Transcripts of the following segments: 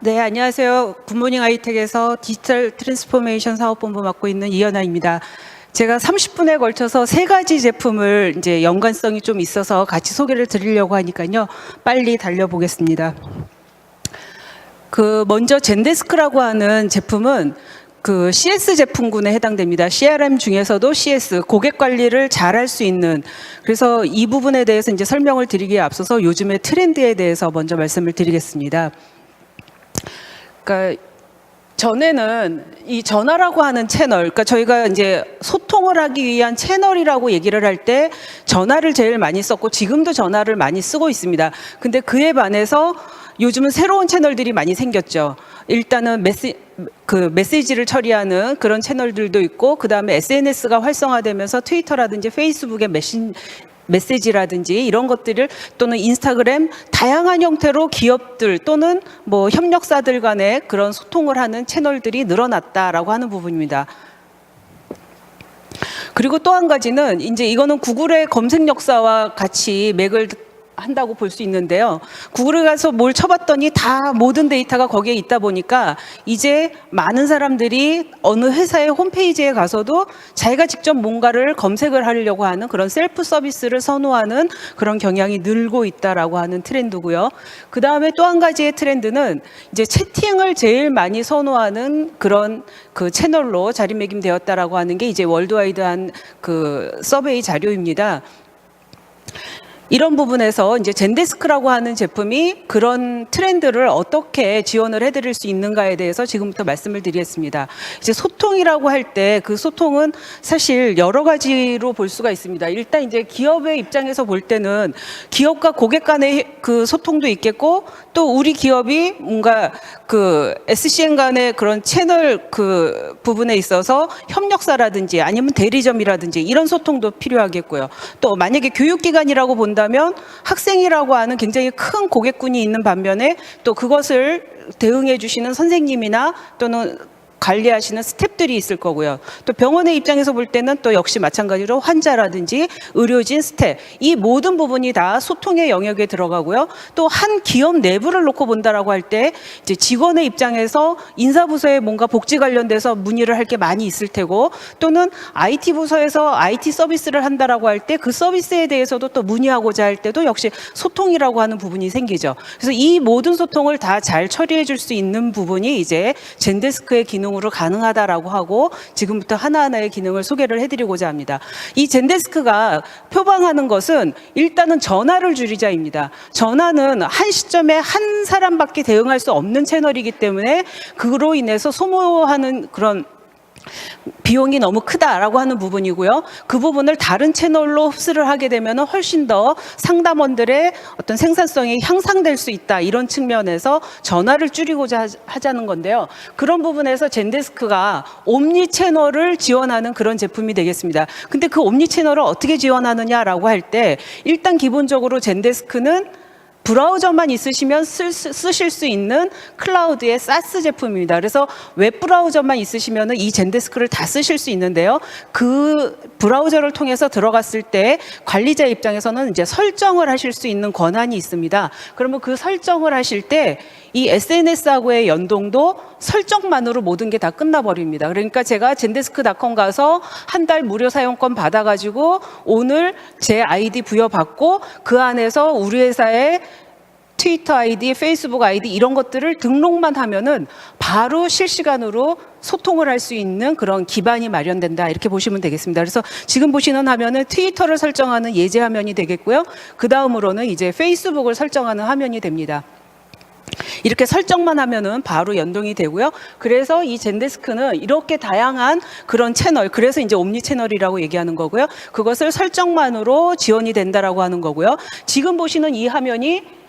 네, 안녕하세요. 굿모닝 아이텍에서 디지털 트랜스포메이션 사업본부 맡고 있는 이연아입니다. 제가 30분에 걸쳐서 3가지 제품을 이제 연관성이 좀 있어서 같이 소개를 드리려고 하니까요. 빨리 달려보겠습니다. 먼저 젠데스크라고 하는 제품은 CS 제품군에 해당됩니다. CRM 중에서도 CS, 고객 관리를 잘 할 수 있는, 그래서 이 부분에 대해서 이제 설명을 드리기에 앞서서 요즘의 트렌드에 대해서 먼저 말씀을 드리겠습니다. 그러니까 전에는 이 전화라고 하는 채널, 그러니까 저희가 이제 소통을 하기 위한 채널이라고 얘기를 할 때 전화를 제일 많이 썼고 지금도 전화를 많이 쓰고 있습니다. 근데 그에 반해서 요즘은 새로운 채널들이 많이 생겼죠. 일단은 메시지를 처리하는 그런 채널들도 있고, 그 다음에 SNS가 활성화되면서 트위터라든지 페이스북의 메시지라든지 이런 것들을, 또는 인스타그램, 다양한 형태로 기업들 또는 뭐 협력사들 간의 그런 소통을 하는 채널들이 늘어났다라고 하는 부분입니다. 그리고 또 한 가지는 이제 이거는 구글의 검색 역사와 같이 맥을 한다고 볼 수 있는데요. 구글에 가서 뭘 쳐봤더니 다 모든 데이터가 거기에 있다 보니까 이제 많은 사람들이 어느 회사의 홈페이지에 가서도 자기가 직접 뭔가를 검색을 하려고 하는 그런 셀프 서비스를 선호하는 그런 경향이 늘고 있다라고 하는 트렌드고요. 그 다음에 또 한 가지의 트렌드는 이제 채팅을 제일 많이 선호하는 그런 채널로 자리매김되었다라고 하는 게 이제 월드와이드한 서베이 자료입니다. 이런 부분에서 이제 젠데스크라고 하는 제품이 그런 트렌드를 어떻게 지원을 해드릴 수 있는가에 대해서 지금부터 말씀을 드리겠습니다. 이제 소통이라고 할 때 그 소통은 사실 여러 가지로 볼 수가 있습니다. 일단 이제 기업의 입장에서 볼 때는 기업과 고객 간의 소통도 있겠고, 또 우리 기업이 뭔가 SCN 간의 그런 채널 부분에 있어서 협력사라든지 아니면 대리점이라든지 이런 소통도 필요하겠고요. 또 만약에 교육기관이라고 본다면 학생이라고 하는 굉장히 큰 고객군이 있는 반면에 또 그것을 대응해 주시는 선생님이나 또는 관리하시는 스태프들이 있을 거고요. 또 병원의 입장에서 볼 때는 또 역시 마찬가지로 환자라든지 의료진, 스태프, 이 모든 부분이 다 소통의 영역에 들어가고요. 또 한 기업 내부를 놓고 본다라고 할 때 이제 직원의 입장에서 인사부서에 뭔가 복지 관련돼서 문의를 할 게 많이 있을 테고, 또는 IT 부서에서 IT 서비스를 한다라고 할 때 그 서비스에 대해서도 또 문의하고자 할 때도 역시 소통이라고 하는 부분이 생기죠. 그래서 이 모든 소통을 다 잘 처리해 줄 수 있는 부분이 이제 젠데스크의 기능 으로 가능하다라고 하고, 지금부터 하나하나의 기능을 소개를 해드리고자 합니다. 이 젠데스크가 표방하는 것은 일단은 전화를 줄이자입니다. 전화는 한 시점에 한 사람밖에 대응할 수 없는 채널이기 때문에 그로 인해서 소모하는 그런 비용이 너무 크다라고 하는 부분이고요. 그 부분을 다른 채널로 흡수를 하게 되면 훨씬 더 상담원들의 어떤 생산성이 향상될 수 있다, 이런 측면에서 전화를 줄이고자 하자는 건데요. 그런 부분에서 젠데스크가 옴니 채널을 지원하는 그런 제품이 되겠습니다. 근데 그 옴니 채널을 어떻게 지원하느냐라고 할 때 일단 기본적으로 젠데스크는 브라우저만 있으시면 쓰실 수 있는 클라우드의 SaaS 제품입니다. 그래서 웹 브라우저만 있으시면 이 젠데스크를 다 쓰실 수 있는데요. 그 브라우저를 통해서 들어갔을 때 관리자 입장에서는 이제 설정을 하실 수 있는 권한이 있습니다. 그러면 그 설정을 하실 때 이 SNS하고의 연동도 설정만으로 모든 게 다 끝나버립니다. 그러니까 제가 젠데스크.com 가서 한 달 무료 사용권 받아가지고 오늘 제 아이디 부여받고 그 안에서 우리 회사의 트위터 아이디, 페이스북 아이디 이런 것들을 등록만 하면은 바로 실시간으로 소통을 할 수 있는 그런 기반이 마련된다, 이렇게 보시면 되겠습니다. 그래서 지금 보시는 화면은 트위터를 설정하는 예제 화면이 되겠고요. 그 다음으로는 이제 페이스북을 설정하는 화면이 됩니다. 이렇게 설정만 하면은 바로 연동이 되고요. 그래서 이 젠데스크는 이렇게 다양한 그런 채널, 그래서 이제 옴니 채널이라고 얘기하는 거고요. 그것을 설정만으로 지원이 된다라고 하는 거고요. 지금 보시는 이 화면이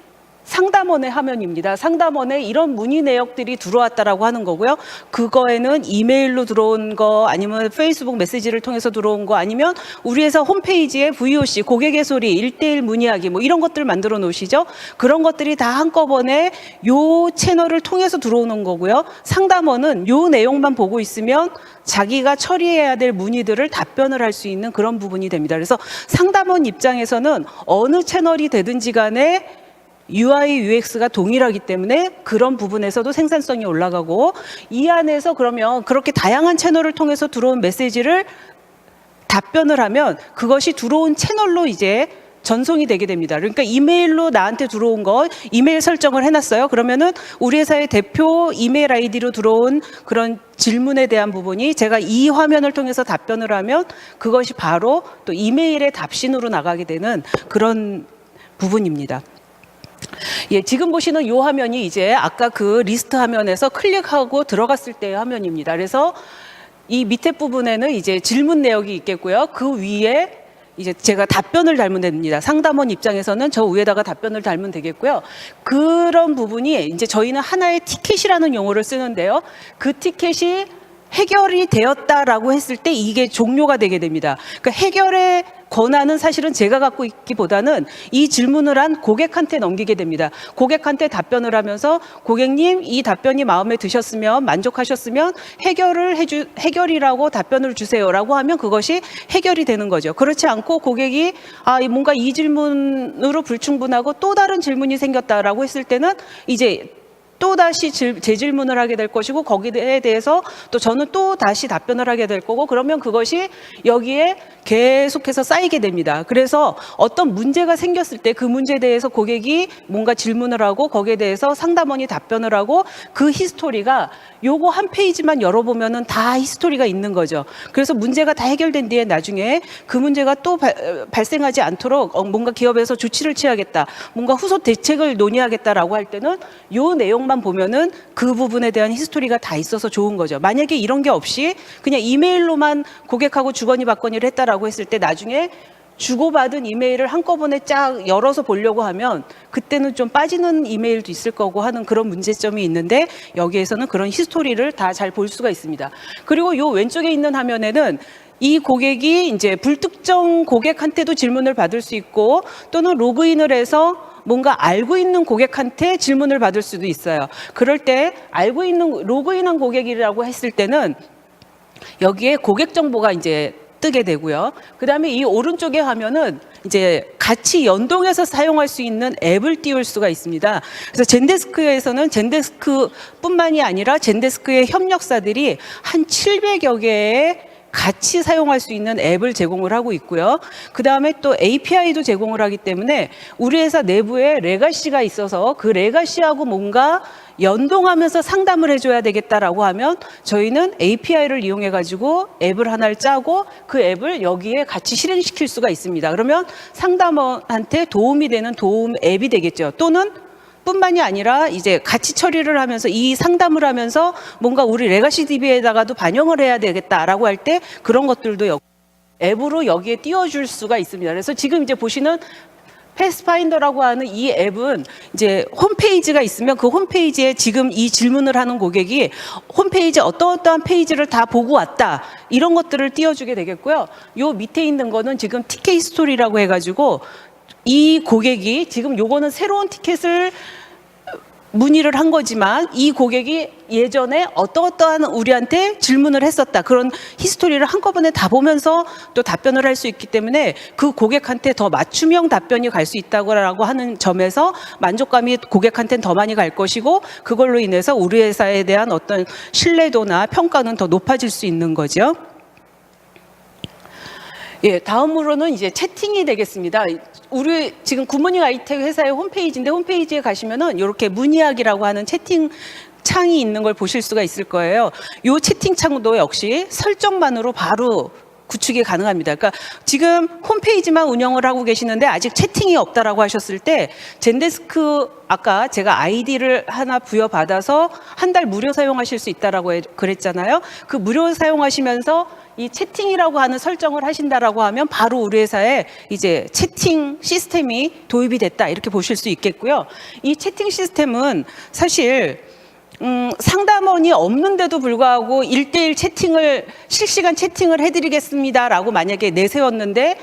상담원의 화면입니다. 상담원에 이런 문의 내역들이 들어왔다라고 하는 거고요. 그거에는 이메일로 들어온 거, 아니면 페이스북 메시지를 통해서 들어온 거, 아니면 우리 회사 홈페이지에 VOC, 고객의 소리, 1:1 문의하기 뭐 이런 것들 만들어 놓으시죠. 그런 것들이 다 한꺼번에 요 채널을 통해서 들어오는 거고요. 상담원은 요 내용만 보고 있으면 자기가 처리해야 될 문의들을 답변을 할 수 있는 그런 부분이 됩니다. 그래서 상담원 입장에서는 어느 채널이 되든지 간에 UI, UX가 동일하기 때문에 그런 부분에서도 생산성이 올라가고, 이 안에서 그러면 그렇게 다양한 채널을 통해서 들어온 메시지를 답변을 하면 그것이 들어온 채널로 이제 전송이 되게 됩니다. 그러니까 이메일로 나한테 들어온 거 이메일 설정을 해놨어요. 그러면은 우리 회사의 대표 이메일 아이디로 들어온 그런 질문에 대한 부분이 제가 이 화면을 통해서 답변을 하면 그것이 바로 또 이메일의 답신으로 나가게 되는 그런 부분입니다. 예, 지금 보시는 이 화면이 이제 아까 그 리스트 화면에서 클릭하고 들어갔을 때의 화면입니다. 그래서 이 밑에 부분에는 이제 질문 내역이 있겠고요. 그 위에 이제 제가 답변을 달면 됩니다. 상담원 입장에서는 저 위에다가 답변을 달면 되겠고요. 그런 부분이 이제 저희는 하나의 티켓이라는 용어를 쓰는데요. 그 티켓이 해결이 되었다라고 했을 때 이게 종료가 되게 됩니다. 그러니까 해결의 권한은 사실은 제가 갖고 있기보다는 이 질문을 한 고객한테 넘기게 됩니다. 고객한테 답변을 하면서 고객님 이 답변이 마음에 드셨으면 만족하셨으면 해결이라고 답변을 주세요라고 하면 그것이 해결이 되는 거죠. 그렇지 않고 고객이 뭔가 이 질문으로 불충분하고 또 다른 질문이 생겼다라고 했을 때는 이제 또다시 재질문을 하게 될 것이고 거기에 대해서 또 저는 또 다시 답변을 하게 될 거고 그러면 그것이 여기에 계속해서 쌓이게 됩니다. 그래서 어떤 문제가 생겼을 때 그 문제에 대해서 고객이 뭔가 질문을 하고 거기에 대해서 상담원이 답변을 하고 그 히스토리가 요거 한 페이지만 열어보면은 다 히스토리가 있는 거죠. 그래서 문제가 다 해결된 뒤에 나중에 그 문제가 또 발생하지 않도록 뭔가 기업에서 조치를 취하겠다, 뭔가 후속 대책을 논의하겠다라고 할 때는 요 내용만 보면은 그 부분에 대한 히스토리가 다 있어서 좋은 거죠. 만약에 이런 게 없이 그냥 이메일로만 고객하고 주거니 받거니를 했다라고 했을 때 나중에 주고받은 이메일을 한꺼번에 쫙 열어서 보려고 하면 그때는 좀 빠지는 이메일도 있을 거고 하는 그런 문제점이 있는데 여기에서는 그런 히스토리를 다 잘 볼 수가 있습니다. 그리고 요 왼쪽에 있는 화면에는 이 고객이 이제 불특정 고객한테도 질문을 받을 수 있고 또는 로그인을 해서 뭔가 알고 있는 고객한테 질문을 받을 수도 있어요. 그럴 때 로그인한 고객이라고 했을 때는 여기에 고객 정보가 이제 뜨게 되고요. 그 다음에 이 오른쪽에 화면은 이제 같이 연동해서 사용할 수 있는 앱을 띄울 수가 있습니다. 그래서 젠데스크에서는 젠데스크뿐만이 아니라 젠데스크의 협력사들이 한 700여 개의 같이 사용할 수 있는 앱을 제공을 하고 있고요. 그 다음에 또 API도 제공을 하기 때문에 우리 회사 내부에 레가시가 있어서 그 레가시하고 뭔가 연동하면서 상담을 해줘야 되겠다라고 하면 저희는 API를 이용해가지고 앱을 하나를 짜고 그 앱을 여기에 같이 실행시킬 수가 있습니다. 그러면 상담원한테 도움이 되는 도움 앱이 되겠죠. 또는 뿐만이 아니라 이제 같이 처리를 하면서 이 상담을 하면서 뭔가 우리 레가시 DB에다가도 반영을 해야 되겠다라고 할 때 그런 것들도 앱으로 여기에 띄워줄 수가 있습니다. 그래서 지금 이제 보시는 패스파인더라고 하는 이 앱은 이제 홈페이지가 있으면 그 홈페이지에 지금 이 질문을 하는 고객이 홈페이지 어떠한 페이지를 다 보고 왔다 이런 것들을 띄워주게 되겠고요. 요 밑에 있는 거는 지금 티켓 히스토리라고 해가지고 이 고객이 지금 요거는 새로운 티켓을 문의를 한 거지만 이 고객이 예전에 어떠한 우리한테 질문을 했었다. 그런 히스토리를 한꺼번에 다 보면서 또 답변을 할 수 있기 때문에 그 고객한테 더 맞춤형 답변이 갈 수 있다고 하는 점에서 만족감이 고객한테는 더 많이 갈 것이고 그걸로 인해서 우리 회사에 대한 어떤 신뢰도나 평가는 더 높아질 수 있는 거죠. 예, 다음으로는 이제 채팅이 되겠습니다. 우리 지금 굿모닝 아이텍 회사의 홈페이지인데 홈페이지에 가시면은 이렇게 문의하기라고 하는 채팅 창이 있는 걸 보실 수가 있을 거예요. 이 채팅 창도 역시 설정만으로 바로 구축이 가능합니다. 그러니까 지금 홈페이지만 운영을 하고 계시는데 아직 채팅이 없다라고 하셨을 때 젠데스크 아까 제가 아이디를 하나 부여받아서 한 달 무료 사용하실 수 있다라고 그랬잖아요. 그 무료 사용하시면서 이 채팅이라고 하는 설정을 하신다라고 하면 바로 우리 회사에 이제 채팅 시스템이 도입이 됐다 이렇게 보실 수 있겠고요. 이 채팅 시스템은 사실 상담원이 없는데도 불구하고 1:1 채팅을 실시간 채팅을 해드리겠습니다라고 만약에 내세웠는데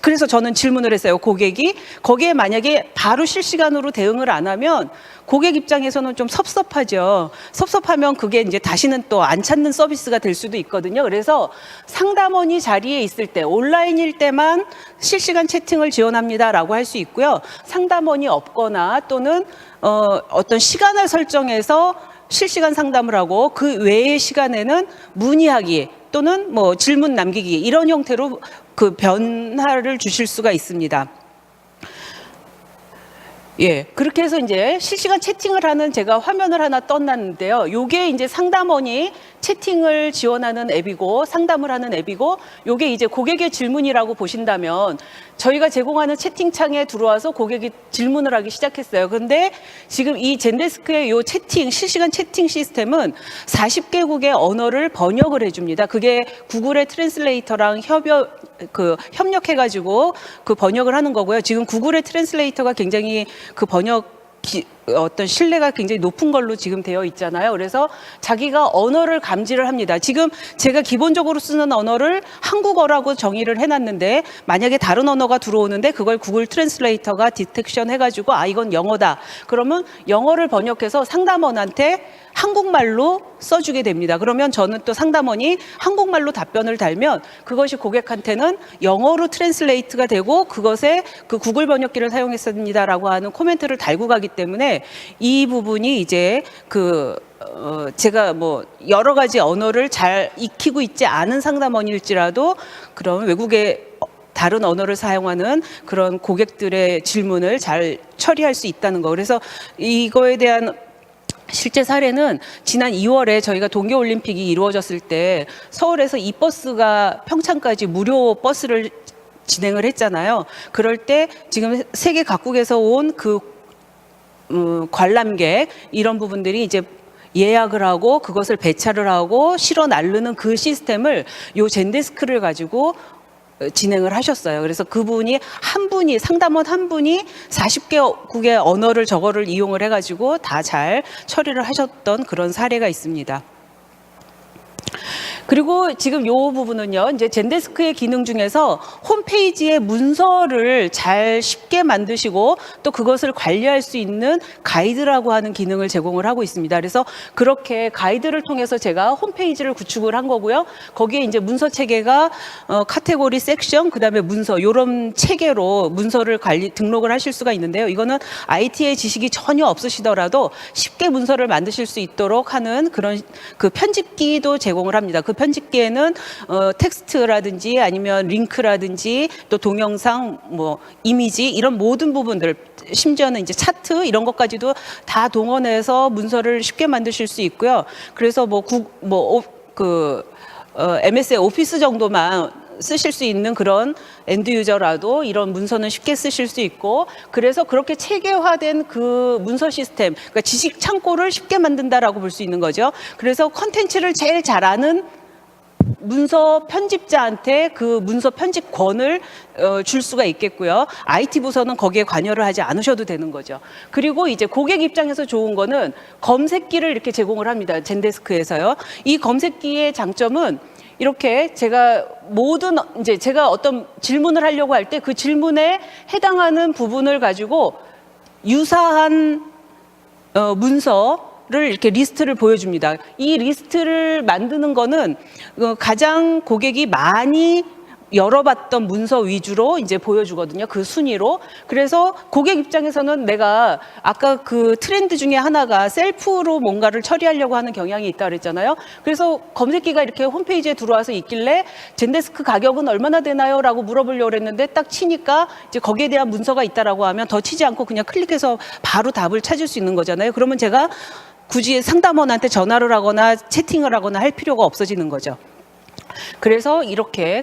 그래서 저는 질문을 했어요. 고객이 거기에 만약에 바로 실시간으로 대응을 안 하면 고객 입장에서는 좀 섭섭하죠. 섭섭하면 그게 이제 다시는 또 안 찾는 서비스가 될 수도 있거든요. 그래서 상담원이 자리에 있을 때, 온라인일 때만 실시간 채팅을 지원합니다라고 할 수 있고요. 상담원이 없거나 또는 어떤 시간을 설정해서 실시간 상담을 하고 그 외의 시간에는 문의하기 또는 뭐 질문 남기기 이런 형태로 그 변화를 주실 수가 있습니다. 예, 그렇게 해서 이제 실시간 채팅을 하는 제가 화면을 하나 떴는데요. 요게 이제 상담원이 채팅을 지원하는 앱이고 상담을 하는 앱이고 요게 이제 고객의 질문이라고 보신다면 저희가 제공하는 채팅창에 들어와서 고객이 질문을 하기 시작했어요. 근데 지금 이 젠데스크의 요 채팅, 실시간 채팅 시스템은 40개국의 언어를 번역을 해줍니다. 그게 구글의 트랜슬레이터랑 협력해가지고 그 번역을 하는 거고요. 지금 구글의 트랜슬레이터가 굉장히 그 어떤 신뢰가 굉장히 높은 걸로 지금 되어 있잖아요. 그래서 자기가 언어를 감지를 합니다. 지금 제가 기본적으로 쓰는 언어를 한국어라고 정의를 해놨는데 만약에 다른 언어가 들어오는데 그걸 구글 트랜슬레이터가 디텍션 해가지고 아 이건 영어다. 그러면 영어를 번역해서 상담원한테 한국말로 써주게 됩니다. 그러면 저는 또 상담원이 한국말로 답변을 달면 그것이 고객한테는 영어로 트랜슬레이트가 되고 그것에 그 구글 번역기를 사용했습니다라고 하는 코멘트를 달고 가기 때문에 이 부분이 이제 제가 뭐 여러 가지 언어를 잘 익히고 있지 않은 상담원일지라도 그런 외국의 다른 언어를 사용하는 그런 고객들의 질문을 잘 처리할 수 있다는 거. 그래서 이거에 대한 실제 사례는 지난 2월에 저희가 동계올림픽이 이루어졌을 때 서울에서 이 버스가 평창까지 무료 버스를 진행을 했잖아요. 그럴 때 지금 세계 각국에서 온 관람객 이런 부분들이 이제 예약을 하고 그것을 배차를 하고 실어 나르는 그 시스템을 요 젠데스크를 가지고 진행을 하셨어요. 그래서 그분이 상담원 한 분이 40개국의 언어를 저거를 이용을 해가지고 다 잘 처리를 하셨던 그런 사례가 있습니다. 그리고 지금 요 부분은요, 이제 젠데스크의 기능 중에서 홈페이지에 문서를 잘 쉽게 만드시고 또 그것을 관리할 수 있는 가이드라고 하는 기능을 제공을 하고 있습니다. 그래서 그렇게 가이드를 통해서 제가 홈페이지를 구축을 한 거고요. 거기에 이제 문서 체계가 카테고리, 섹션, 그다음에 문서 이런 체계로 문서를 등록을 하실 수가 있는데요. 이거는 IT의 지식이 전혀 없으시더라도 쉽게 문서를 만드실 수 있도록 하는 그런 그 편집기도 제공을 합니다. 그 편집기에는 텍스트라든지 아니면 링크라든지 또 동영상, 뭐 이미지 이런 모든 부분들, 심지어는 이제 차트 이런 것까지도 다 동원해서 문서를 쉽게 만드실 수 있고요. 그래서 MS의 오피스 정도만 쓰실 수 있는 그런 엔드 유저라도 이런 문서는 쉽게 쓰실 수 있고, 그래서 그렇게 체계화된 그 문서 시스템, 그러니까 지식 창고를 쉽게 만든다라고 볼 수 있는 거죠. 그래서 컨텐츠를 제일 잘 아는 문서 편집자한테 그 문서 편집권을 줄 수가 있겠고요. IT 부서는 거기에 관여를 하지 않으셔도 되는 거죠. 그리고 이제 고객 입장에서 좋은 거는 검색기를 이렇게 제공을 합니다. 젠데스크에서요. 이 검색기의 장점은 이렇게 제가 어떤 질문을 하려고 할 때 그 질문에 해당하는 부분을 가지고 유사한 문서를 이렇게 리스트를 보여줍니다. 이 리스트를 만드는 거는 가장 고객이 많이 열어봤던 문서 위주로 이제 보여주거든요. 그 순위로. 그래서 고객 입장에서는 내가 아까 그 트렌드 중에 하나가 셀프로 뭔가를 처리하려고 하는 경향이 있다 그랬잖아요. 그래서 검색기가 이렇게 홈페이지에 들어와서 있길래 젠데스크 가격은 얼마나 되나요? 라고 물어보려고 그랬는데 딱 치니까 이제 거기에 대한 문서가 있다라고 하면 더 치지 않고 그냥 클릭해서 바로 답을 찾을 수 있는 거잖아요. 그러면 제가 굳이 상담원한테 전화를 하거나 채팅을 하거나 할 필요가 없어지는 거죠. 그래서 이렇게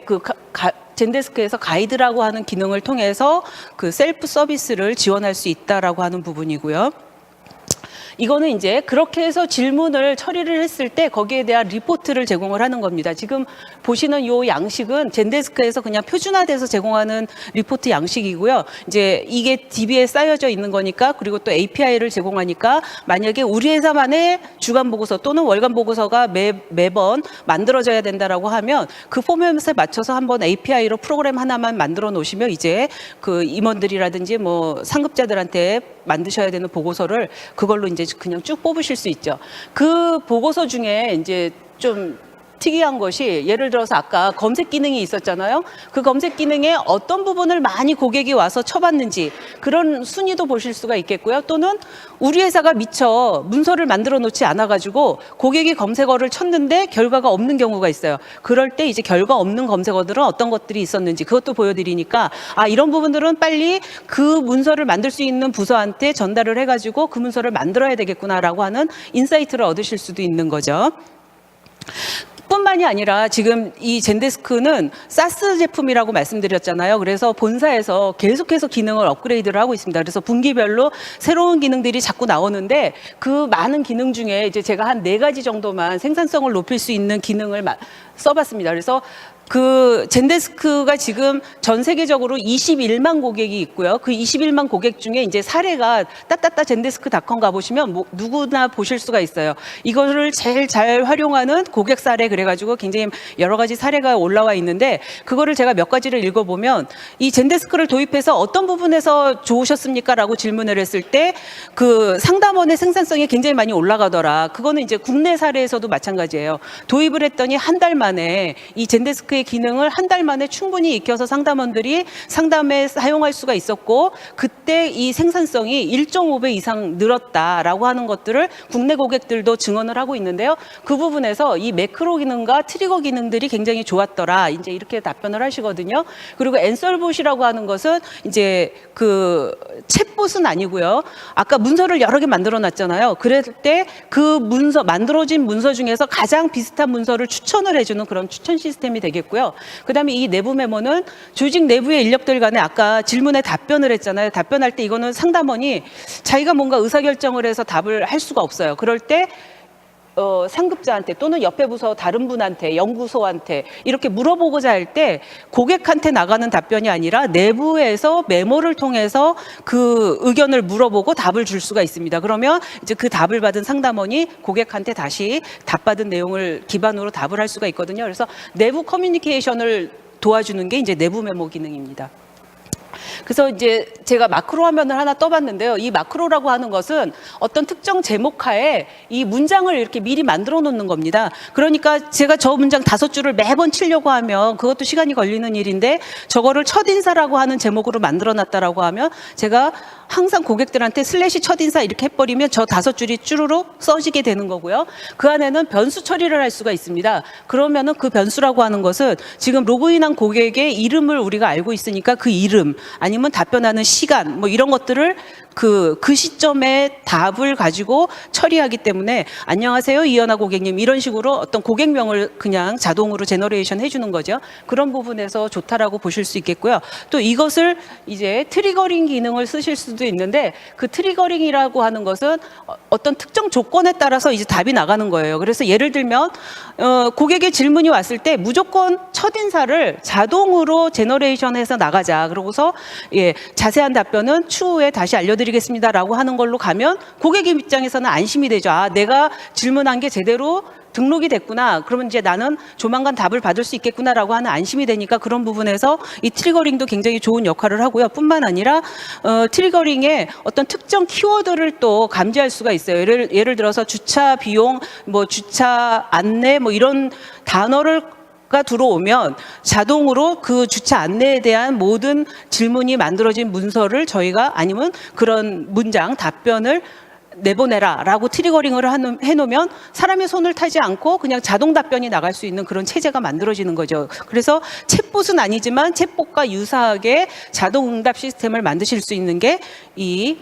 젠데스크에서 가이드라고 하는 기능을 통해서 그 셀프 서비스를 지원할 수 있다라고 하는 부분이고요. 이거는 이제 그렇게 해서 질문을 처리를 했을 때 거기에 대한 리포트를 제공을 하는 겁니다. 지금 보시는 요 양식은 젠데스크에서 그냥 표준화돼서 제공하는 리포트 양식이고요. 이제 이게 DB에 쌓여져 있는 거니까, 그리고 또 API를 제공하니까 만약에 우리 회사만의 주간 보고서 또는 월간 보고서가 매번 만들어져야 된다라고 하면 그 포맷에 맞춰서 한번 API로 프로그램 하나만 만들어 놓으시면 이제 그 임원들이라든지 뭐 상급자들한테 만드셔야 되는 보고서를 그걸로 이제 그냥 쭉 뽑으실 수 있죠. 그 보고서 중에 이제 좀 특이한 것이, 예를 들어서 아까 검색 기능이 있었잖아요. 그 검색 기능에 어떤 부분을 많이 고객이 와서 쳐봤는지 그런 순위도 보실 수가 있겠고요. 또는 우리 회사가 미처 문서를 만들어 놓지 않아가지고 고객이 검색어를 쳤는데 결과가 없는 경우가 있어요. 그럴 때 이제 결과 없는 검색어들은 어떤 것들이 있었는지 그것도 보여드리니까, 아, 이런 부분들은 빨리 그 문서를 만들 수 있는 부서한테 전달을 해가지고 그 문서를 만들어야 되겠구나라고 하는 인사이트를 얻으실 수도 있는 거죠. 뿐만이 아니라 지금 이 젠데스크는 사스 제품이라고 말씀드렸잖아요. 그래서 본사에서 계속해서 기능을 업그레이드를 하고 있습니다. 그래서 분기별로 새로운 기능들이 자꾸 나오는데 그 많은 기능 중에 이제 제가 한 4가지 정도만 생산성을 높일 수 있는 기능을 써봤습니다. 그래서 그 젠데스크가 지금 전 세계적으로 21만 고객이 있고요. 그 21만 고객 중에 이제 사례가 따따따 젠데스크닷컴 가보시면 뭐 누구나 보실 수가 있어요. 이거를 제일 잘 활용하는 고객 사례 그래가지고 굉장히 여러 가지 사례가 올라와 있는데, 그거를 제가 몇 가지를 읽어보면 이 젠데스크를 도입해서 어떤 부분에서 좋으셨습니까? 라고 질문을 했을 때 그 상담원의 생산성이 굉장히 많이 올라가더라. 그거는 이제 국내 사례에서도 마찬가지예요. 도입을 했더니 한 달 만에 이 젠데스크의 기능을 한 달 만에 충분히 익혀서 상담원들이 상담에 사용할 수가 있었고, 그때 이 생산성이 1.5배 이상 늘었다라고 하는 것들을 국내 고객들도 증언을 하고 있는데요. 그 부분에서 이 매크로 기능과 트리거 기능들이 굉장히 좋았더라. 이제 이렇게 답변을 하시거든요. 그리고 앤설봇이라고 하는 것은 이제 그 챗봇은 아니고요. 아까 문서를 여러 개 만들어 놨잖아요. 그럴 때 그 문서, 만들어진 문서 중에서 가장 비슷한 문서를 추천을 해주는 그런 추천 시스템이 되겠고요. 그다음에 이 내부 메모는 조직 내부의 인력들 간에 아까 질문에 답변을 했잖아요. 답변할 때 이거는 상담원이 자기가 뭔가 의사결정을 해서 답을 할 수가 없어요. 그럴 때 상급자한테 또는 옆에 부서 다른 분한테, 연구소한테 이렇게 물어보고자 할 때 고객한테 나가는 답변이 아니라 내부에서 메모를 통해서 그 의견을 물어보고 답을 줄 수가 있습니다. 그러면 이제 그 답을 받은 상담원이 고객한테 다시 답받은 내용을 기반으로 답을 할 수가 있거든요. 그래서 내부 커뮤니케이션을 도와주는 게 이제 내부 메모 기능입니다. 그래서 이제 제가 마크로 화면을 하나 떠봤는데요. 이 마크로라고 하는 것은 어떤 특정 제목하에 이 문장을 이렇게 미리 만들어 놓는 겁니다. 그러니까 제가 저 문장 5줄을 매번 치려고 하면 그것도 시간이 걸리는 일인데, 저거를 첫인사라고 하는 제목으로 만들어 놨다라고 하면 제가 항상 고객들한테 슬래시 첫인사 이렇게 해버리면 저 5줄이 쭈루룩 써지게 되는 거고요. 그 안에는 변수 처리를 할 수가 있습니다. 그러면은 그 변수라고 하는 것은 지금 로그인한 고객의 이름을 우리가 알고 있으니까 그 이름, 아니면 답변하는 시간, 뭐 이런 것들을 그 시점에 답을 가지고 처리하기 때문에, 안녕하세요 이연아 고객님, 이런 식으로 어떤 고객명을 그냥 자동으로 제너레이션 해주는 거죠. 그런 부분에서 좋다라고 보실 수 있겠고요. 또 이것을 이제 트리거링 기능을 쓰실 수도 있는데, 그 트리거링이라고 하는 것은 어떤 특정 조건에 따라서 이제 답이 나가는 거예요. 그래서 예를 들면 고객의 질문이 왔을 때 무조건 첫인사를 자동으로 제너레이션해서 나가자. 그러고서 자세한 답변은 추후에 다시 알려드리겠습니다라고 하는 걸로 가면 고객의 입장에서는 안심이 되죠. 아, 내가 질문한 게 제대로 등록이 됐구나. 그러면 이제 나는 조만간 답을 받을 수 있겠구나라고 하는 안심이 되니까, 그런 부분에서 이 트리거링도 굉장히 좋은 역할을 하고요. 뿐만 아니라 트리거링에 어떤 특정 키워드를 또 감지할 수가 있어요. 예를 들어서 주차 비용, 뭐 주차 안내, 뭐 이런 단어를 가 들어오면 자동으로 그 주차 안내에 대한 모든 질문이 만들어진 문서를 저희가, 아니면 그런 문장 답변을 내보내라 라고 트리거링을 해놓으면 사람의 손을 타지 않고 그냥 자동 답변이 나갈 수 있는 그런 체제가 만들어지는 거죠. 그래서 챗봇은 아니지만 챗봇과 유사하게 자동 응답 시스템을 만드실 수 있는 게 이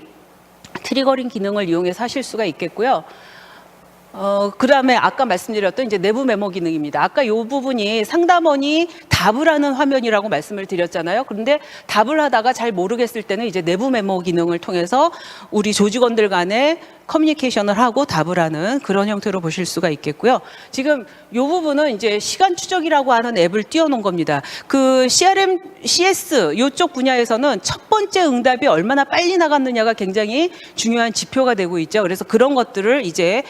트리거링 기능을 이용해서 하실 수가 있겠고요. 그다음에 아까 말씀드렸던 이제 내부 메모 기능입니다. 아까 이 부분이 상담원이 답을 하는 화면이라고 말씀을 드렸잖아요. 그런데 답을 하다가 잘 모르겠을 때는 이제 내부 메모 기능을 통해서 우리 조직원들 간에 커뮤니케이션을 하고 답을 하는 그런 형태로 보실 수가 있겠고요. 지금 이 부분은 이제 시간 추적이라고 하는 앱을 띄워놓은 겁니다. 그 CRM, CS 이쪽 분야에서는 첫 번째 응답이 얼마나 빨리 나갔느냐가 굉장히 중요한 지표가 되고 있죠. 그래서 그런 것들을 이제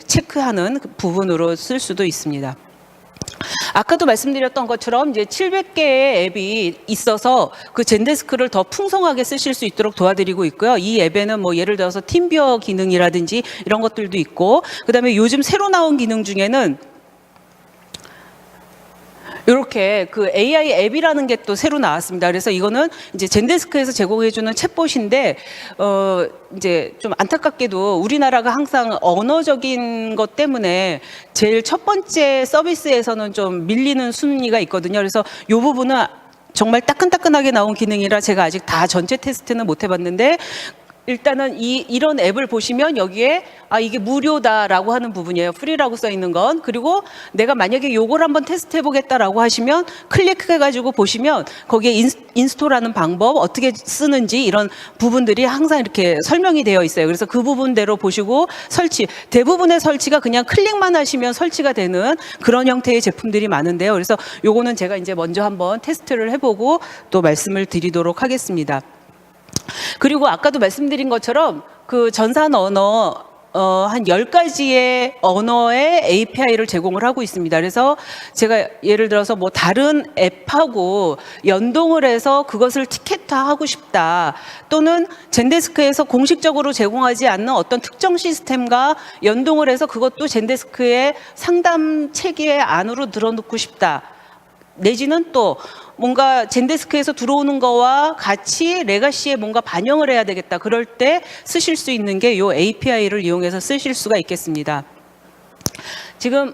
체크하는 부분으로 쓸 수도 있습니다. 아까도 말씀드렸던 것처럼 이제 700개의 앱이 있어서 그 젠데스크를 더 풍성하게 쓰실 수 있도록 도와드리고 있고요. 이 앱에는 뭐 예를 들어서 팀뷰어 기능이라든지 이런 것들도 있고, 그다음에 요즘 새로 나온 기능 중에는 이렇게 그 AI 앱이라는 게 또 새로 나왔습니다. 그래서 이거는 이제 젠데스크에서 제공해주는 챗봇인데, 이제 좀 안타깝게도 우리나라가 항상 언어적인 것 때문에 제일 첫 번째 서비스에서는 좀 밀리는 순위가 있거든요. 그래서 이 부분은 정말 따끈따끈하게 나온 기능이라 제가 아직 다 전체 테스트는 못 해봤는데, 일단은 이런 앱을 보시면 여기에 이게 무료다라고 하는 부분이에요. 프리라고 써 있는 건. 그리고 내가 만약에 요걸 한번 테스트 해보겠다라고 하시면 클릭해가지고 보시면 거기에 인스톨하는 방법, 어떻게 쓰는지 이런 부분들이 항상 이렇게 설명이 되어 있어요. 그래서 그 부분대로 보시고 설치, 대부분의 설치가 그냥 클릭만 하시면 설치가 되는 그런 형태의 제품들이 많은데요. 그래서 요거는 제가 이제 먼저 한번 테스트를 해보고 또 말씀을 드리도록 하겠습니다. 그리고 아까도 말씀드린 것처럼 그 전산 언어 한 10가지의 언어의 API를 제공을 하고 있습니다. 그래서 제가 예를 들어서 뭐 다른 앱하고 연동을 해서 그것을 티켓화하고 싶다, 또는 젠데스크에서 공식적으로 제공하지 않는 어떤 특정 시스템과 연동을 해서 그것도 젠데스크의 상담 체계 안으로 늘어놓고 싶다, 내지는 또 뭔가 젠데스크에서 들어오는 거와 같이 레가시에 뭔가 반영을 해야 되겠다, 그럴 때 쓰실 수 있는 게 이 API를 이용해서 쓰실 수가 있겠습니다. 지금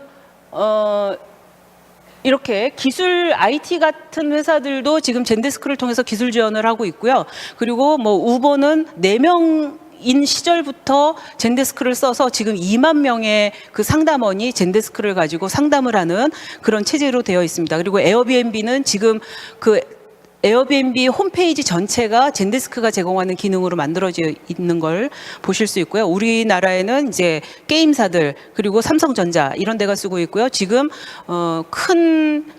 이렇게 기술 IT 같은 회사들도 지금 젠데스크를 통해서 기술 지원을 하고 있고요. 그리고 뭐 우버는 4명 인 시절부터 젠데스크를 써서 지금 2만 명의 그 상담원이 젠데스크를 가지고 상담을 하는 그런 체제로 되어 있습니다. 그리고 에어비앤비는 지금 그 에어비앤비 홈페이지 전체가 젠데스크가 제공하는 기능으로 만들어져 있는 걸 보실 수 있고요. 우리나라에는 이제 게임사들, 그리고 삼성전자 이런 데가 쓰고 있고요. 지금 큰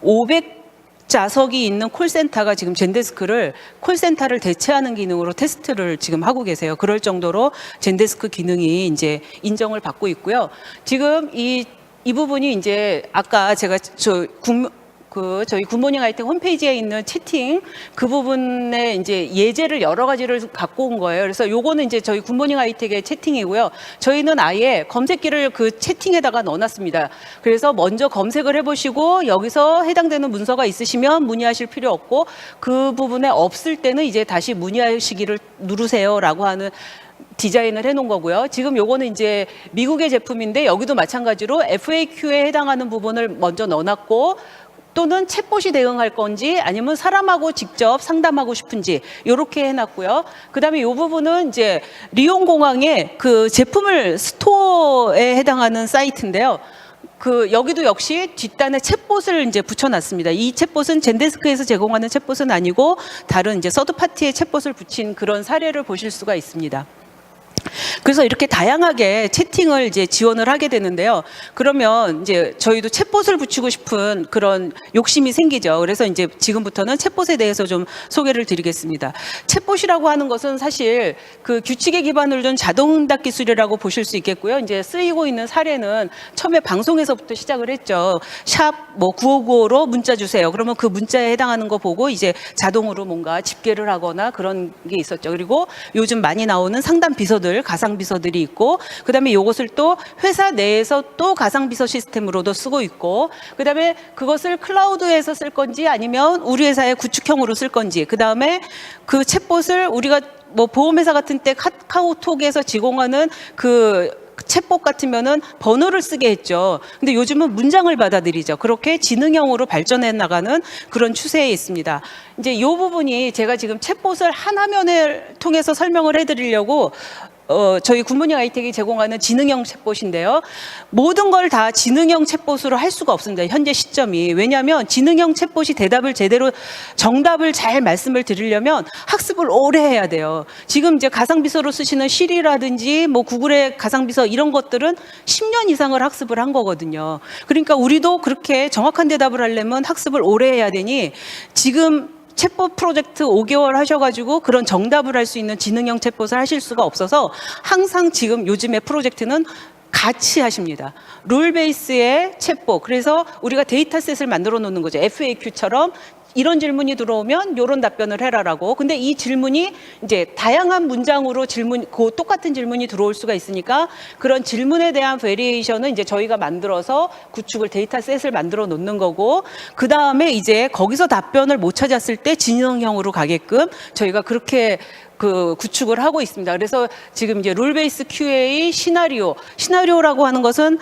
500좌석이 있는 콜센터가 지금 젠데스크를 콜센터를 대체하는 기능으로 테스트를 지금 하고 계세요. 그럴 정도로 젠데스크 기능이 이제 인정을 받고 있고요. 지금 이 부분이 이제 아까 제가 저희 굿모닝 하이텍 홈페이지에 있는 채팅 그 부분에 이제 예제를 여러 가지를 갖고 온 거예요. 그래서 요거는 이제 저희 굿모닝 하이텍의 채팅이고요. 저희는 아예 검색기를 그 채팅에다가 넣어놨습니다. 그래서 먼저 검색을 해보시고 여기서 해당되는 문서가 있으시면 문의하실 필요 없고, 그 부분에 없을 때는 이제 다시 문의하시기를 누르세요라고 하는 디자인을 해놓은 거고요. 지금 요거는 이제 미국의 제품인데 여기도 마찬가지로 FAQ에 해당하는 부분을 먼저 넣어놨고, 또는 챗봇이 대응할 건지 아니면 사람하고 직접 상담하고 싶은지 이렇게 해놨고요. 그다음에 이 부분은 이제 리옹공항의 그 제품을 스토어에 해당하는 사이트인데요. 여기도 역시 뒷단에 챗봇을 이제 붙여놨습니다. 이 챗봇은 젠데스크에서 제공하는 챗봇은 아니고 다른 이제 서드 파티의 챗봇을 붙인 그런 사례를 보실 수가 있습니다. 그래서 이렇게 다양하게 채팅을 이제 지원을 하게 되는데요. 그러면 이제 저희도 챗봇을 붙이고 싶은 그런 욕심이 생기죠. 그래서 이제 지금부터는 챗봇에 대해서 좀 소개를 드리겠습니다. 챗봇이라고 하는 것은 사실 그 규칙에 기반을 둔 자동응답 기술이라고 보실 수 있겠고요. 이제 쓰이고 있는 사례는 처음에 방송에서부터 시작을 했죠. 샵 뭐 9595로 문자 주세요. 그러면 그 문자에 해당하는 거 보고 이제 자동으로 뭔가 집계를 하거나 그런 게 있었죠. 그리고 요즘 많이 나오는 상담 비서들, 가상 비서들이 있고, 그다음에 이것을 또 회사 내에서 또 가상 비서 시스템으로도 쓰고 있고, 그다음에 그것을 클라우드에서 쓸 건지 아니면 우리 회사의 구축형으로 쓸 건지, 그다음에 그 챗봇을 우리가 뭐 보험회사 같은 때 카카오톡에서 제공하는 그 챗봇 같으면은 번호를 쓰게 했죠. 근데 요즘은 문장을 받아들이죠. 그렇게 지능형으로 발전해 나가는 그런 추세에 있습니다. 이제 이 부분이 제가 지금 챗봇을 한 화면을 통해서 설명을 해드리려고 저희 굿모닝 아이텍이 제공하는 지능형 챗봇인데요. 모든 걸 다 지능형 챗봇으로 할 수가 없습니다. 현재 시점이. 왜냐하면 지능형 챗봇이 대답을 제대로 정답을 잘 말씀을 드리려면 학습을 오래 해야 돼요. 지금 이제 가상비서로 쓰시는 시리라든지 뭐 구글의 가상비서 이런 것들은 10년 이상을 학습을 한 거거든요. 그러니까 우리도 그렇게 정확한 대답을 하려면 학습을 오래 해야 되니 지금 챗봇 프로젝트 5개월 하셔가지고 그런 정답을 할 수 있는 지능형 챗봇을 하실 수가 없어서 항상 지금 요즘의 프로젝트는 같이 하십니다. 룰 베이스의 챗봇. 그래서 우리가 데이터셋을 만들어 놓는 거죠. FAQ처럼 이런 질문이 들어오면 이런 답변을 해라라고. 근데 이 질문이 이제 다양한 문장으로 똑같은 질문이 들어올 수가 있으니까 그런 질문에 대한 베리에이션은 이제 저희가 만들어서 구축을 데이터셋을 만들어 놓는 거고, 그 다음에 이제 거기서 답변을 못 찾았을 때 지능형으로 가게끔 저희가 그렇게 구축을 하고 있습니다. 그래서 지금 이제 룰 베이스 QA 시나리오라고 하는 것은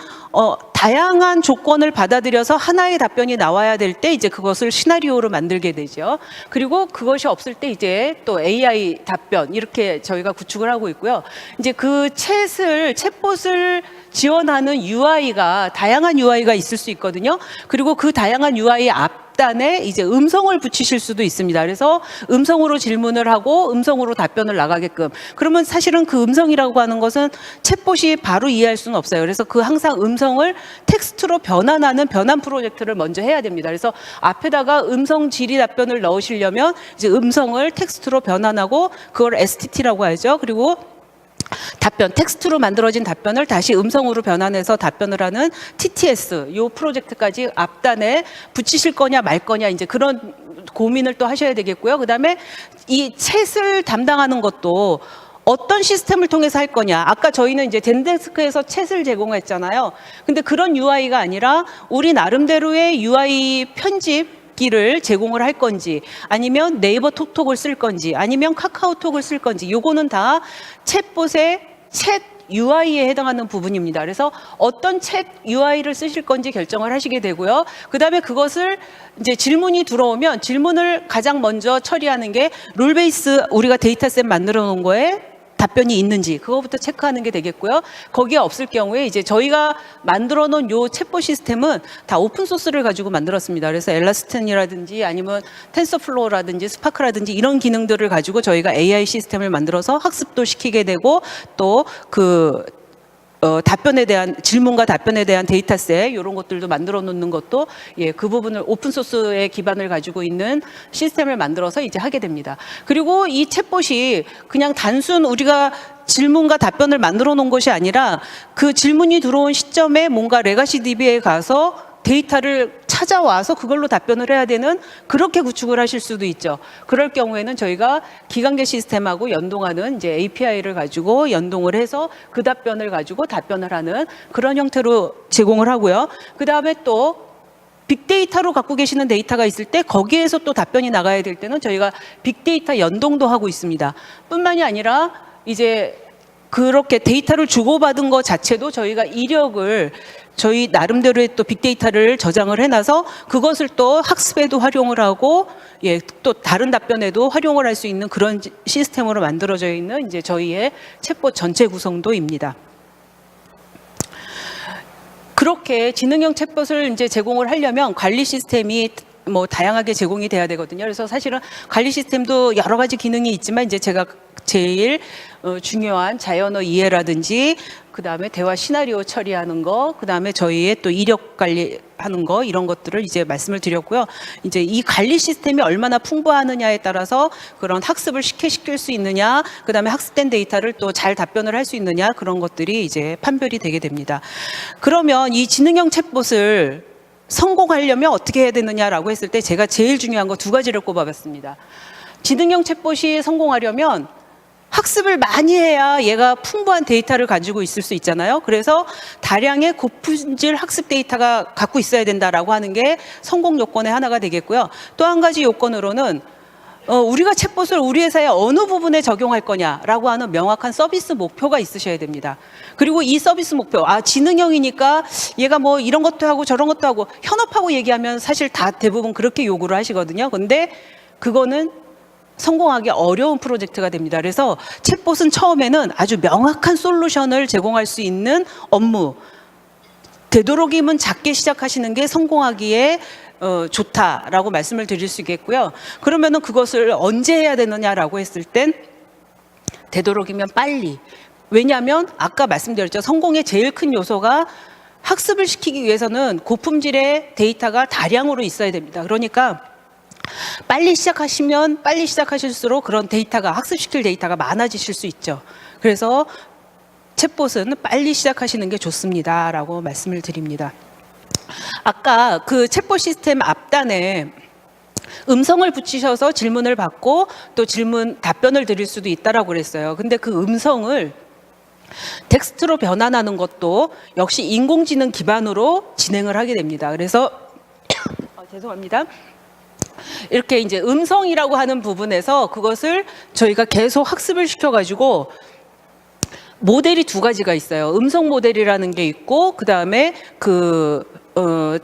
다양한 조건을 받아들여서 하나의 답변이 나와야 될 때 이제 그것을 시나리오로 만들게 되죠. 그리고 그것이 없을 때 이제 또 AI 답변 이렇게 저희가 구축을 하고 있고요. 이제 그 챗봇을 지원하는 UI가 다양한 UI가 있을 수 있거든요. 그리고 그 다양한 UI 앞단에 이제 음성을 붙이실 수도 있습니다. 그래서 음성으로 질문을 하고 음성으로 답변을 나가게끔. 그러면 사실은 그 음성이라고 하는 것은 챗봇이 바로 이해할 수는 없어요. 그래서 그 항상 음성을 텍스트로 변환하는 변환 프로젝트를 먼저 해야 됩니다. 그래서 앞에다가 음성 질의 답변을 넣으시려면 이제 음성을 텍스트로 변환하고 그걸 STT라고 하죠. 그리고 텍스트로 만들어진 답변을 다시 음성으로 변환해서 답변을 하는 TTS, 요 프로젝트까지 앞단에 붙이실 거냐 말 거냐 이제 그런 고민을 또 하셔야 되겠고요. 그 다음에 이 챗을 담당하는 것도 어떤 시스템을 통해서 할 거냐. 아까 저희는 이제 젠데스크에서 챗을 제공했잖아요. 근데 그런 UI가 아니라 우리 나름대로의 UI 편집기를 제공을 할 건지, 아니면 네이버 톡톡을 쓸 건지, 아니면 카카오톡을 쓸 건지, 요거는 다 챗봇의 챗 UI에 해당하는 부분입니다. 그래서 어떤 챗 UI를 쓰실 건지 결정을 하시게 되고요. 그 다음에 그것을 이제 질문이 들어오면 질문을 가장 먼저 처리하는 게 룰베이스 우리가 데이터셋 만들어 놓은 거에 답변이 있는지 그거부터 체크하는 게 되겠고요. 거기에 없을 경우에 이제 저희가 만들어 놓은 요 챗봇 시스템은 다 오픈 소스를 가지고 만들었습니다. 그래서 엘라스틴이라든지 아니면 텐서플로우라든지 스파크라든지 이런 기능들을 가지고 저희가 AI 시스템을 만들어서 학습도 시키게 되고 또 답변에 대한 질문과 답변에 대한 데이터셋 이런 것들도 만들어 놓는 것도 그 부분을 오픈 소스의 기반을 가지고 있는 시스템을 만들어서 이제 하게 됩니다. 그리고 이 챗봇이 그냥 단순 우리가 질문과 답변을 만들어 놓은 것이 아니라 그 질문이 들어온 시점에 뭔가 레가시 DB에 가서 데이터를 찾아와서 그걸로 답변을 해야 되는 그렇게 구축을 하실 수도 있죠. 그럴 경우에는 저희가 기관계 시스템하고 연동하는 이제 API를 가지고 연동을 해서 그 답변을 가지고 답변을 하는 그런 형태로 제공을 하고요. 그 다음에 또 빅데이터로 갖고 계시는 데이터가 있을 때 거기에서 또 답변이 나가야 될 때는 저희가 빅데이터 연동도 하고 있습니다. 뿐만이 아니라 이제 그렇게 데이터를 주고받은 것 자체도 저희가 이력을 저희 나름대로의 또 빅데이터를 저장을 해놔서 그것을 또 학습에도 활용을 하고 또 다른 답변에도 활용을 할 수 있는 그런 시스템으로 만들어져 있는 이제 저희의 챗봇 전체 구성도입니다. 그렇게 지능형 챗봇을 이제 제공을 하려면 관리 시스템이 뭐 다양하게 제공이 돼야 되거든요. 그래서 사실은 관리 시스템도 여러 가지 기능이 있지만 이제 제가 제일 중요한 자연어 이해라든지 그다음에 대화 시나리오 처리하는 거, 그다음에 저희의 또 이력 관리하는 거 이런 것들을 이제 말씀을 드렸고요. 이제 이 관리 시스템이 얼마나 풍부하느냐에 따라서 그런 학습을 쉽게 시킬 수 있느냐, 그다음에 학습된 데이터를 또 잘 답변을 할 수 있느냐 그런 것들이 이제 판별이 되게 됩니다. 그러면 이 지능형 챗봇을 성공하려면 어떻게 해야 되느냐라고 했을 때 제가 제일 중요한 거 두 가지를 꼽아봤습니다. 지능형 챗봇이 성공하려면 학습을 많이 해야 얘가 풍부한 데이터를 가지고 있을 수 있잖아요. 그래서 다량의 고품질 학습 데이터가 갖고 있어야 된다라고 하는 게 성공 요건의 하나가 되겠고요. 또 한 가지 요건으로는 우리가 챗봇을 우리 회사의 어느 부분에 적용할 거냐라고 하는 명확한 서비스 목표가 있으셔야 됩니다. 그리고 이 서비스 목표, 지능형이니까 얘가 뭐 이런 것도 하고 저런 것도 하고 현업하고 얘기하면 사실 다 대부분 그렇게 요구를 하시거든요. 근데 그거는 성공하기 어려운 프로젝트가 됩니다. 그래서 챗봇은 처음에는 아주 명확한 솔루션을 제공할 수 있는 업무, 되도록이면 작게 시작하시는 게 성공하기에 좋다라고 말씀을 드릴 수 있겠고요. 그러면은 그것을 언제 해야 되느냐라고 했을 땐 되도록이면 빨리. 왜냐하면 아까 말씀드렸죠. 성공의 제일 큰 요소가 학습을 시키기 위해서는 고품질의 데이터가 다량으로 있어야 됩니다. 그러니까 빨리 시작하시면 빨리 시작하실수록 그런 데이터가, 학습시킬 데이터가 많아지실 수 있죠. 그래서 챗봇은 빨리 시작하시는 게 좋습니다라고 말씀을 드립니다. 아까 그 챗봇 시스템 앞단에 음성을 붙이셔서 질문을 받고 또 답변을 드릴 수도 있다라고 그랬어요. 근데 그 음성을 텍스트로 변환하는 것도 역시 인공지능 기반으로 진행을 하게 됩니다. 그래서 죄송합니다. 이렇게 이제 음성이라고 하는 부분에서 그것을 저희가 계속 학습을 시켜가지고 모델이 두 가지가 있어요. 음성 모델이라는 게 있고 그 다음에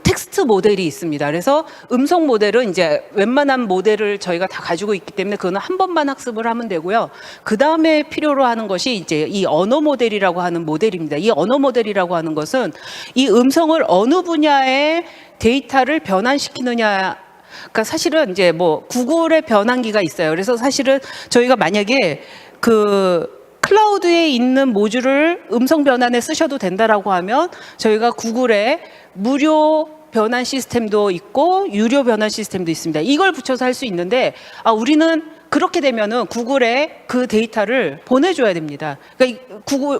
텍스트 모델이 있습니다. 그래서 음성 모델은 이제 웬만한 모델을 저희가 다 가지고 있기 때문에 그거는 한 번만 학습을 하면 되고요. 그 다음에 필요로 하는 것이 이제 이 언어 모델이라고 하는 모델입니다. 이 언어 모델이라고 하는 것은 이 음성을 어느 분야의 데이터를 변환시키느냐. 그러니까 사실은 이제 뭐 구글의 변환기가 있어요. 그래서 사실은 저희가 만약에 클라우드에 있는 모듈을 음성 변환에 쓰셔도 된다라고 하면 저희가 구글의 무료 변환 시스템도 있고 유료 변환 시스템도 있습니다. 이걸 붙여서 할 수 있는데 우리는 그렇게 되면은 구글에 그 데이터를 보내줘야 됩니다. 그러니까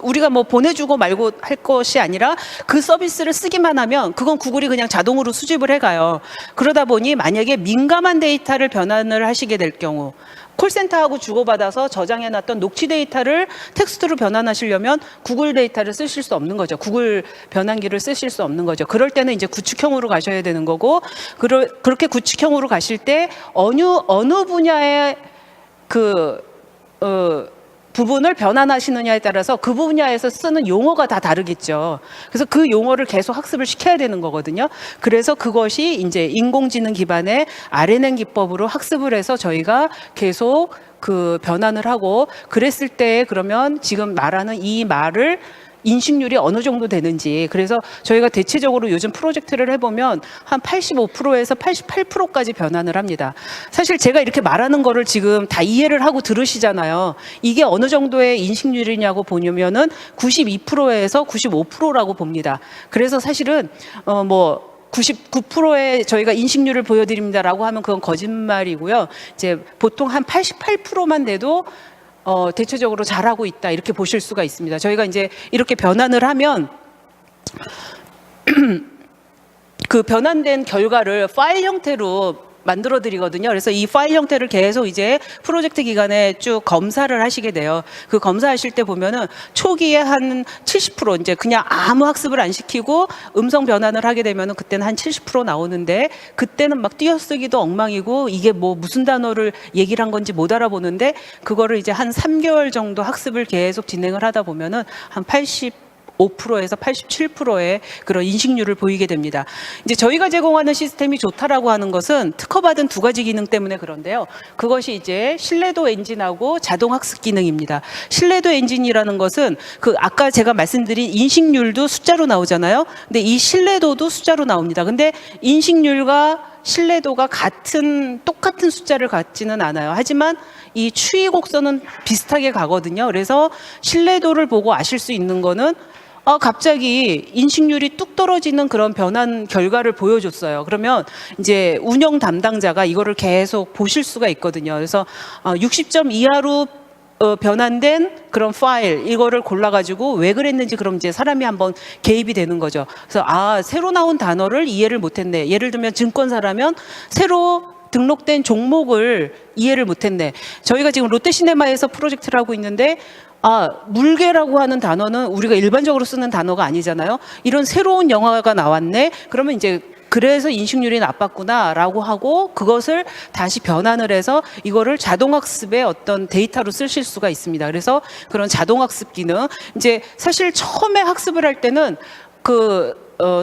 우리가 뭐 보내주고 말고 할 것이 아니라 그 서비스를 쓰기만 하면 그건 구글이 그냥 자동으로 수집을 해가요. 그러다 보니 만약에 민감한 데이터를 변환을 하시게 될 경우 콜센터하고 주고받아서 저장해놨던 녹취 데이터를 텍스트로 변환하시려면 구글 데이터를 쓰실 수 없는 거죠. 구글 변환기를 쓰실 수 없는 거죠. 그럴 때는 이제 구축형으로 가셔야 되는 거고, 그렇게 구축형으로 가실 때 어느 분야의 부분을 변환하시느냐에 따라서 그 분야에서 쓰는 용어가 다 다르겠죠. 그래서 그 용어를 계속 학습을 시켜야 되는 거거든요. 그래서 그것이 이제 인공지능 기반의 RNN 기법으로 학습을 해서 저희가 계속 변환을 하고, 그랬을 때 그러면 지금 말하는 이 말을 인식률이 어느 정도 되는지, 그래서 저희가 대체적으로 요즘 프로젝트를 해보면 한 85%에서 88%까지 변환을 합니다. 사실 제가 이렇게 말하는 거를 지금 다 이해를 하고 들으시잖아요. 이게 어느 정도의 인식률이냐고 보면은 92%에서 95%라고 봅니다. 그래서 사실은 99%의 저희가 인식률을 보여드립니다라고 하면 그건 거짓말이고요. 이제 보통 한 88%만 돼도 대체적으로 잘하고 있다, 이렇게 보실 수가 있습니다. 저희가 이제 이렇게 변환을 하면 그 변환된 결과를 파일 형태로 만들어 드리거든요. 그래서 이 파일 형태를 계속 이제 프로젝트 기간에 쭉 검사를 하시게 돼요. 그 검사하실 때 보면은 초기에 한 70% 이제 그냥 아무 학습을 안 시키고 음성 변환을 하게 되면은 그때는 한 70% 나오는데, 그때는 막 띄어쓰기도 엉망이고 이게 뭐 무슨 단어를 얘기를 한 건지 못 알아보는데, 그거를 이제 한 3개월 정도 학습을 계속 진행을 하다 보면은 한 85%에서 87%의 그런 인식률을 보이게 됩니다. 이제 저희가 제공하는 시스템이 좋다라고 하는 것은 특허받은 두 가지 기능 때문에 그런데요. 그것이 이제 신뢰도 엔진하고 자동 학습 기능입니다. 신뢰도 엔진이라는 것은 아까 제가 말씀드린 인식률도 숫자로 나오잖아요. 근데 이 신뢰도도 숫자로 나옵니다. 근데 인식률과 신뢰도가 똑같은 숫자를 갖지는 않아요. 하지만 이 추이 곡선은 비슷하게 가거든요. 그래서 신뢰도를 보고 아실 수 있는 거는 갑자기 인식률이 뚝 떨어지는 그런 변환 결과를 보여줬어요. 그러면 이제 운영 담당자가 이거를 계속 보실 수가 있거든요. 그래서 60점 이하로 변환된 그런 파일, 이거를 골라가지고 왜 그랬는지 그럼 이제 사람이 한번 개입이 되는 거죠. 그래서 새로 나온 단어를 이해를 못했네. 예를 들면 증권사라면 새로 등록된 종목을 이해를 못했네. 저희가 지금 롯데시네마에서 프로젝트를 하고 있는데 물개라고 하는 단어는 우리가 일반적으로 쓰는 단어가 아니잖아요. 이런 새로운 영화가 나왔네. 그러면 이제 그래서 인식률이 나빴구나라고 하고 그것을 다시 변환을 해서 이거를 자동학습의 어떤 데이터로 쓰실 수가 있습니다. 그래서 그런 자동학습 기능, 이제 사실 처음에 학습을 할 때는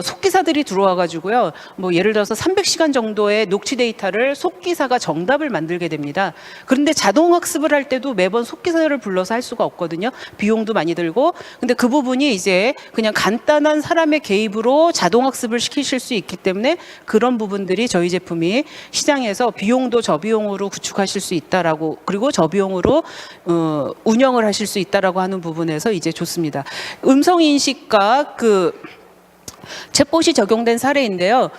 속기사들이 들어와가지고요. 뭐 예를 들어서 300시간 정도의 녹취 데이터를 속기사가 정답을 만들게 됩니다. 그런데 자동학습을 할 때도 매번 속기사를 불러서 할 수가 없거든요. 비용도 많이 들고. 근데 그 부분이 이제 그냥 간단한 사람의 개입으로 자동학습을 시키실 수 있기 때문에 그런 부분들이 저희 제품이 시장에서 비용도 저비용으로 구축하실 수 있다라고, 그리고 저비용으로 운영을 하실 수 있다라고 하는 부분에서 이제 좋습니다. 음성인식과 챗봇이 적용된 사례인데요.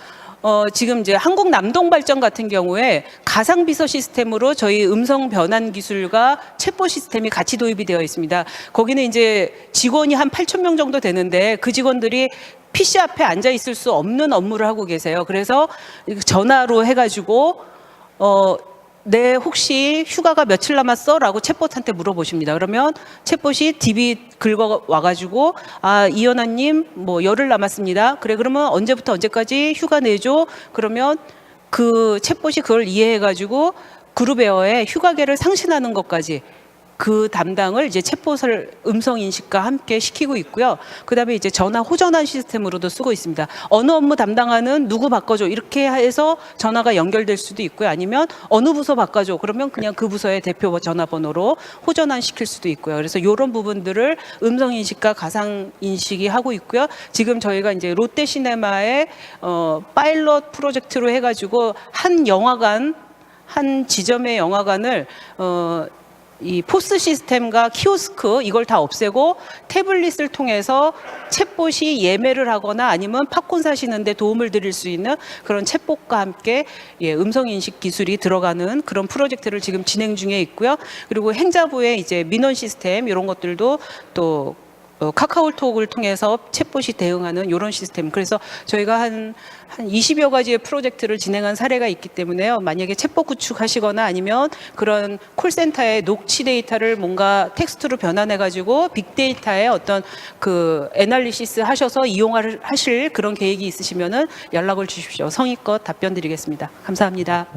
지금 이제 한국 남동발전 같은 경우에 가상비서 시스템으로 저희 음성 변환 기술과 챗봇 시스템이 같이 도입이 되어 있습니다. 거기는 이제 직원이 한 8,000명 정도 되는데 그 직원들이 PC 앞에 앉아 있을 수 없는 업무를 하고 계세요. 그래서 전화로 해가지고 네, 혹시 휴가가 며칠 남았어? 라고 챗봇한테 물어보십니다. 그러면 챗봇이 DB 긁어 와가지고, 아, 이현아님, 뭐, 열흘 남았습니다. 그래, 그러면 언제부터 언제까지 휴가 내줘? 그러면 그 챗봇이 그걸 이해해가지고 그룹에어에 휴가계를 상신하는 것까지 그 담당을 이제 챗봇을 음성 인식과 함께 시키고 있고요. 그다음에 이제 전화 호전환 시스템으로도 쓰고 있습니다. 어느 업무 담당하는 누구 바꿔줘 이렇게 해서 전화가 연결될 수도 있고요. 아니면 어느 부서 바꿔줘 그러면 그냥 그 부서의 대표 전화번호로 호전환 시킬 수도 있고요. 그래서 이런 부분들을 음성 인식과 가상 인식이 하고 있고요. 지금 저희가 이제 롯데시네마의 파일럿 프로젝트로 해가지고 한 영화관, 한 지점의 영화관을 이 포스 시스템과 키오스크 이걸 다 없애고 태블릿을 통해서 챗봇이 예매를 하거나 아니면 팝콘 사시는데 도움을 드릴 수 있는 그런 챗봇과 함께 음성 인식 기술이 들어가는 그런 프로젝트를 지금 진행 중에 있고요. 그리고 행자부의 이제 민원 시스템 이런 것들도 또 카카오톡을 통해서 챗봇이 대응하는 이런 시스템. 그래서 저희가 한 20여 가지의 프로젝트를 진행한 사례가 있기 때문에요. 만약에 챗봇 구축하시거나 아니면 그런 콜센터의 녹취 데이터를 뭔가 텍스트로 변환해가지고 빅데이터의 어떤 그 애널리시스 하셔서 이용하실 그런 계획이 있으시면은 연락을 주십시오. 성의껏 답변 드리겠습니다. 감사합니다.